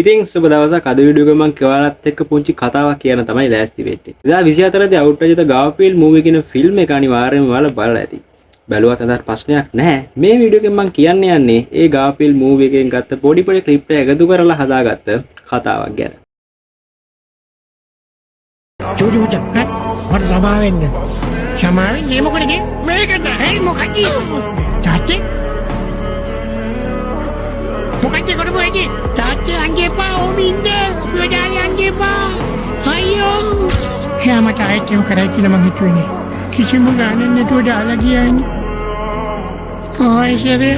ඉතින් සුබ දවසක්. අද වීඩියෝ එක මම ඔයාලත් එක්ක පුංචි කතාවක් කියන්න තමයි ලෑස්ති වෙන්නේ. 2024 දී අවුට් වෙච්ච ගාෆීල්ඩ් මූවි කියන ෆිල්ම් එක අනිවාර්යයෙන්ම ඔයාලා බලලා ඇති. බැලුවත් අදහස් ප්‍රශ්නයක් නැහැ. මේ වීඩියෝ එකෙන් මම කියන්න යන්නේ ඒ ගාෆීල්ඩ් මූවි එකෙන් ගත්ත පොඩි ක්ලිප් එක එකතු කරලා හදාගත්ත කතාවක් ගැන. චූටි පුතා මට සමා වෙන්න. සමා වෙන්නේ මොකටද? මේකට හරි මොකක්ද? තාත්තේ මොකක්ද කරපුවාද? තාත්තේ අංගෙපා ඕමින්ද? ඔබලාගේ අංගෙපා. අයියෝ. හැමත ආයෙත් කරයි කියලා මං හිතුවේ. කිසිම ගානක් නැතුව දාලා ගියානේ. ආයෙසරේ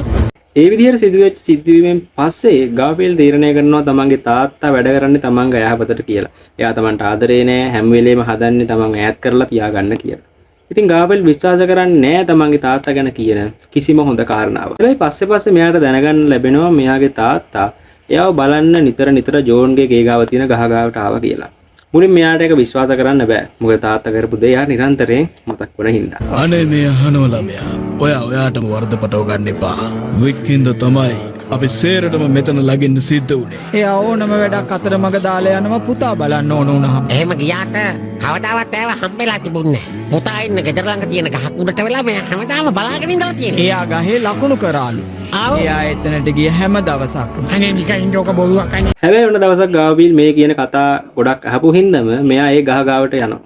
ඒ විදිහට සිදුවෙච්ච සිද්ධවීමෙන් පස්සේ ගාෆීල්ඩ් තීරණය කරනවා තමන්ගේ තාත්තා වැඩ කරන්නේ තමන්ගේ යහපතට කියලා. එයා තමන්ට ආදරේ නෑ, හැම වෙලේම හදන්නේ තමන් ඈත් කරලා තියාගන්න කියලා. ඉතින් ගාෆීල්ඩ් විශ්වාස කරන්නේ නෑ තමන්ගේ තාත්තා ගැන කියන කිසිම හොඳ කාරණාවක්. හැබැයි පස්සේ මෙයාට දැනගන්න ලැබෙනවා මෙයාගේ තාත්තා එයාව බලන්න නිතර ජෝන්ගේ ගේ ගාව තියෙන ගහ ගාවට ආවා කියලා. මුලින් මෙයාට ඒක විශ්වාස කරන්න බෑ. මොකද තාත්තා කරපු දේ යා නිරන්තරයෙන් මතක් වෙන හින්දා. අනේ මේ අහනෝ ළමයා. ඔයාටම වර්ධ පටව ගන්න එපා. වික්කින්ද තමයි අපි සේරටම මෙතන ළඟින් සිද්ධ වුණේ. එයා ඕනම වැඩක් අතරමඟ දාලා යනවා පුතා බලන්න ඕන වුණාම. එහෙම ගියාට කවදාවත් ඇව හම්බෙලා තිබුණේ නැහැ. පුතා ඉන්න ගෙදර ළඟ තියෙන ගහක් උඩට වෙලා මම හැමදාම බලාගෙන ඉඳලා තියෙනවා. එයා ගහේ ලකුණු කරාලු. එයා එතනට ගිය හැම දවසක්ම. අනේ නිකන් ඉන්නක බොරුවක් අනේ. හැබැයි වෙන දවසක් ගාෆීල්ඩ් මේ කියන කතා ගොඩක් අහපු හින්දාම මෙයා ඒ ගහ ගාවට යනවා.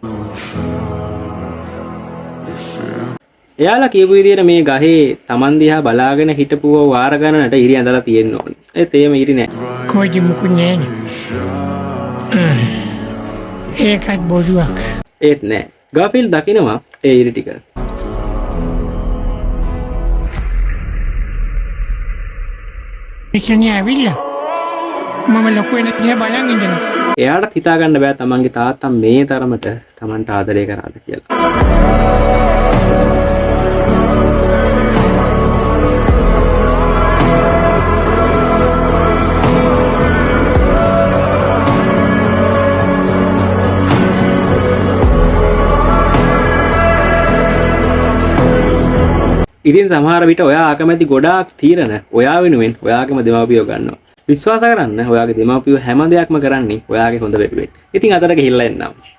එයාලා කියපු විදිහට මේ ගහේ Taman දිහා බලාගෙන හිටපුව වාර ගණනට ඉරි ඇඳලා තියෙන්න ඕනේ. ඒත් එහෙම ඉරි නෑ. කොයි මුකුත් නෑනේ. ඒකත් බොරුවක්. ඒත් නෑ. ගාෆීල්ඩ් දකිනවා ඒ ඉරි ටික. ඉතින් ඇවිල්ලා මම ලොකු වෙන දිහා බලන් ඉඳලා. එයාට හිතා ගන්න බෑ තමන්ගේ තාත්තා මේ තරමට තමන්ට ආදරය කරාද කියලා. ඉතින් සමහර විට ඔයා අකමැති ගොඩාක් තීරණ ඔයා වෙනුවෙන් ඔයාගේම දෙමාපියෝ ගන්නවා. විශ්වාස කරන්න ඔයාගේ දෙමාපියෝ හැම දෙයක්ම කරන්නේ ඔයාගේ හොඳ වෙනුවෙන්. ඉතින් අතට ගිහිල්ලා එන්නම්.